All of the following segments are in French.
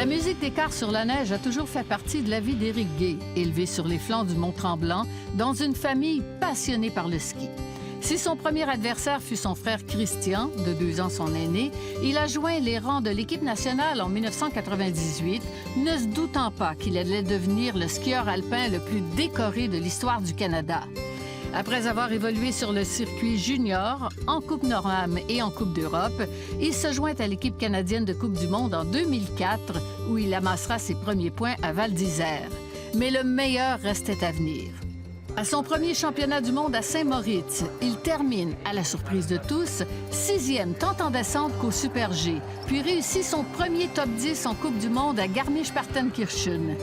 La musique des cars sur la neige a toujours fait partie de la vie d'Éric Gay, élevé sur les flancs du Mont-Tremblant, dans une famille passionnée par le ski. Si son premier adversaire fut son frère Christian, de 2 ans son aîné, il a joint les rangs de l'équipe nationale en 1998, ne se doutant pas qu'il allait devenir le skieur alpin le plus décoré de l'histoire du Canada. Après avoir évolué sur le circuit junior, en Coupe Nord-Am et en Coupe d'Europe, il se joint à l'équipe canadienne de Coupe du monde en 2004, où il amassera ses premiers points à Val d'Isère. Mais le meilleur restait à venir. À son premier championnat du monde à Saint-Moritz, il termine, à la surprise de tous, 6e tant en descente qu'au Super G, puis réussit son premier top 10 en Coupe du monde à Garmisch-Partenkirchen.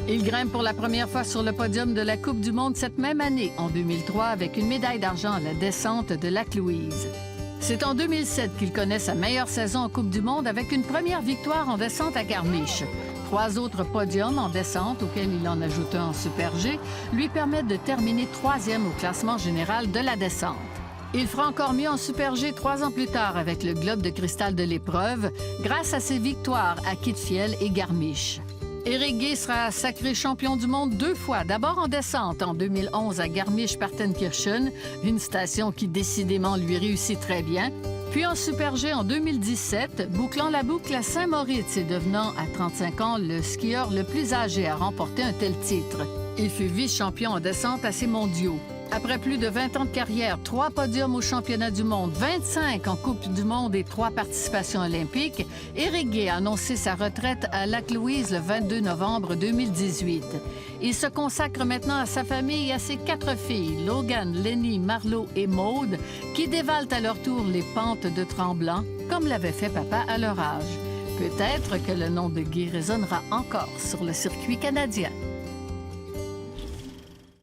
Il grimpe pour la première fois sur le podium de la Coupe du monde cette même année, en 2003, avec une médaille d'argent à la descente de Lac-Louise. C'est en 2007 qu'il connaît sa meilleure saison en Coupe du monde avec une première victoire en descente à Garmisch. 3 autres podiums en descente, auxquels il en ajoute un en Super G, lui permettent de terminer 3e au classement général de la descente. Il fera encore mieux en Super G 3 ans plus tard avec le globe de cristal de l'épreuve, grâce à ses victoires à Kitfiel et Garmisch. Éric Gay sera sacré champion du monde 2 fois, d'abord en descente en 2011 à Garmisch-Partenkirchen, une station qui décidément lui réussit très bien, puis en Super G en 2017, bouclant la boucle à Saint-Moritz et devenant à 35 ans le skieur le plus âgé à remporter un tel titre. Il fut vice-champion en descente à ces mondiaux. Après plus de 20 ans de carrière, 3 podiums au championnat du monde, 25 en Coupe du monde et 3 participations olympiques, Éric Gay a annoncé sa retraite à Lac-Louise le 22 novembre 2018. Il se consacre maintenant à sa famille et à ses 4 filles, Logan, Lenny, Marlo et Maude, qui dévalent à leur tour les pentes de Tremblant, comme l'avait fait papa à leur âge. Peut-être que le nom de Gay résonnera encore sur le circuit canadien.